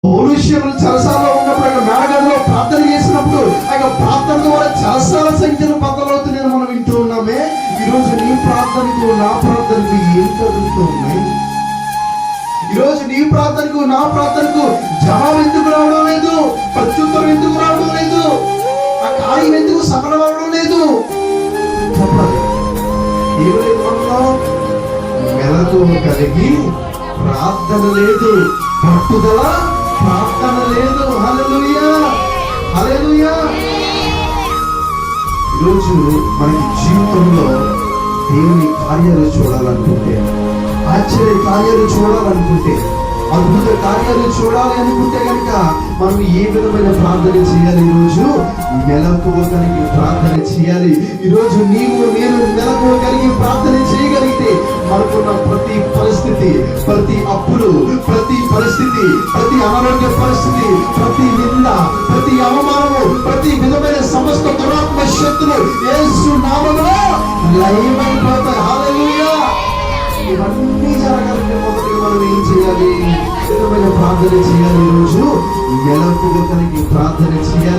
విషయంలో చెరసాలలో ఉన్నప్పుడు ఆయన మేడగదిలో ప్రార్థన చేసినప్పుడు ఆయన ప్రార్థన ద్వారా చెరసాల సంఖ్యను బద్దలవుతుందని మనం వింటూ ఉన్నామే. ఈరోజు నీ ప్రార్థనకు నా ప్రార్థనకు ఏం జరుగుతూ ఉన్నాయి? ఈరోజు నీ ప్రార్థనకు నా ప్రార్థనకు జవాబు ఎందుకు రావడం లేదు? ప్రత్యుత్తరం ఎందుకు రావడం లేదు? ఆ కార్యం ఎందుకు సఫలం అవడం లేదు? చెప్పాలి. మెలకువ కలిగి ప్రార్థన లేదు, పట్టుదల ప్రార్థన లేదు. హల్లెలూయా, హల్లెలూయా. ఈరోజు మనకి జీవితంలో దేవుని కార్యాలు చూడాలనుకుంటే, ఆశ్చర్య కార్యాలు చూడాలనుకుంటే, అద్భుత కార్యాలు చూడాలి అనుకుంటే కనుక మనం ఏ విధమైన ప్రార్థన చేయాలి? ఈరోజు మెలకువ కలిగి ప్రార్థన చేయాలి. ఈరోజు నీవు నేను మెలకువ కలిగి ప్రార్థన చేయగలిగితే మనకున్న ప్రతి పరిస్థితి, ప్రతి అప్పులు, ప్రతి పరిస్థితి, ప్రతి అనారోగ్య పరిస్థితి, ప్రతి నింద, ప్రతి అవమానము, ప్రతి విధమైన సమస్త దురాత్మ శక్తులు యేసు నామములో లయమైపోతాయి. హల్లెలూయా. ఇవన్నీ జరగాలంటే మొదటిగా మనం ఏం చేయాలి? విధమైన ప్రార్థన చేయాలి. ఈరోజు మెలకువ కలిగి ప్రార్థన చేయాలి.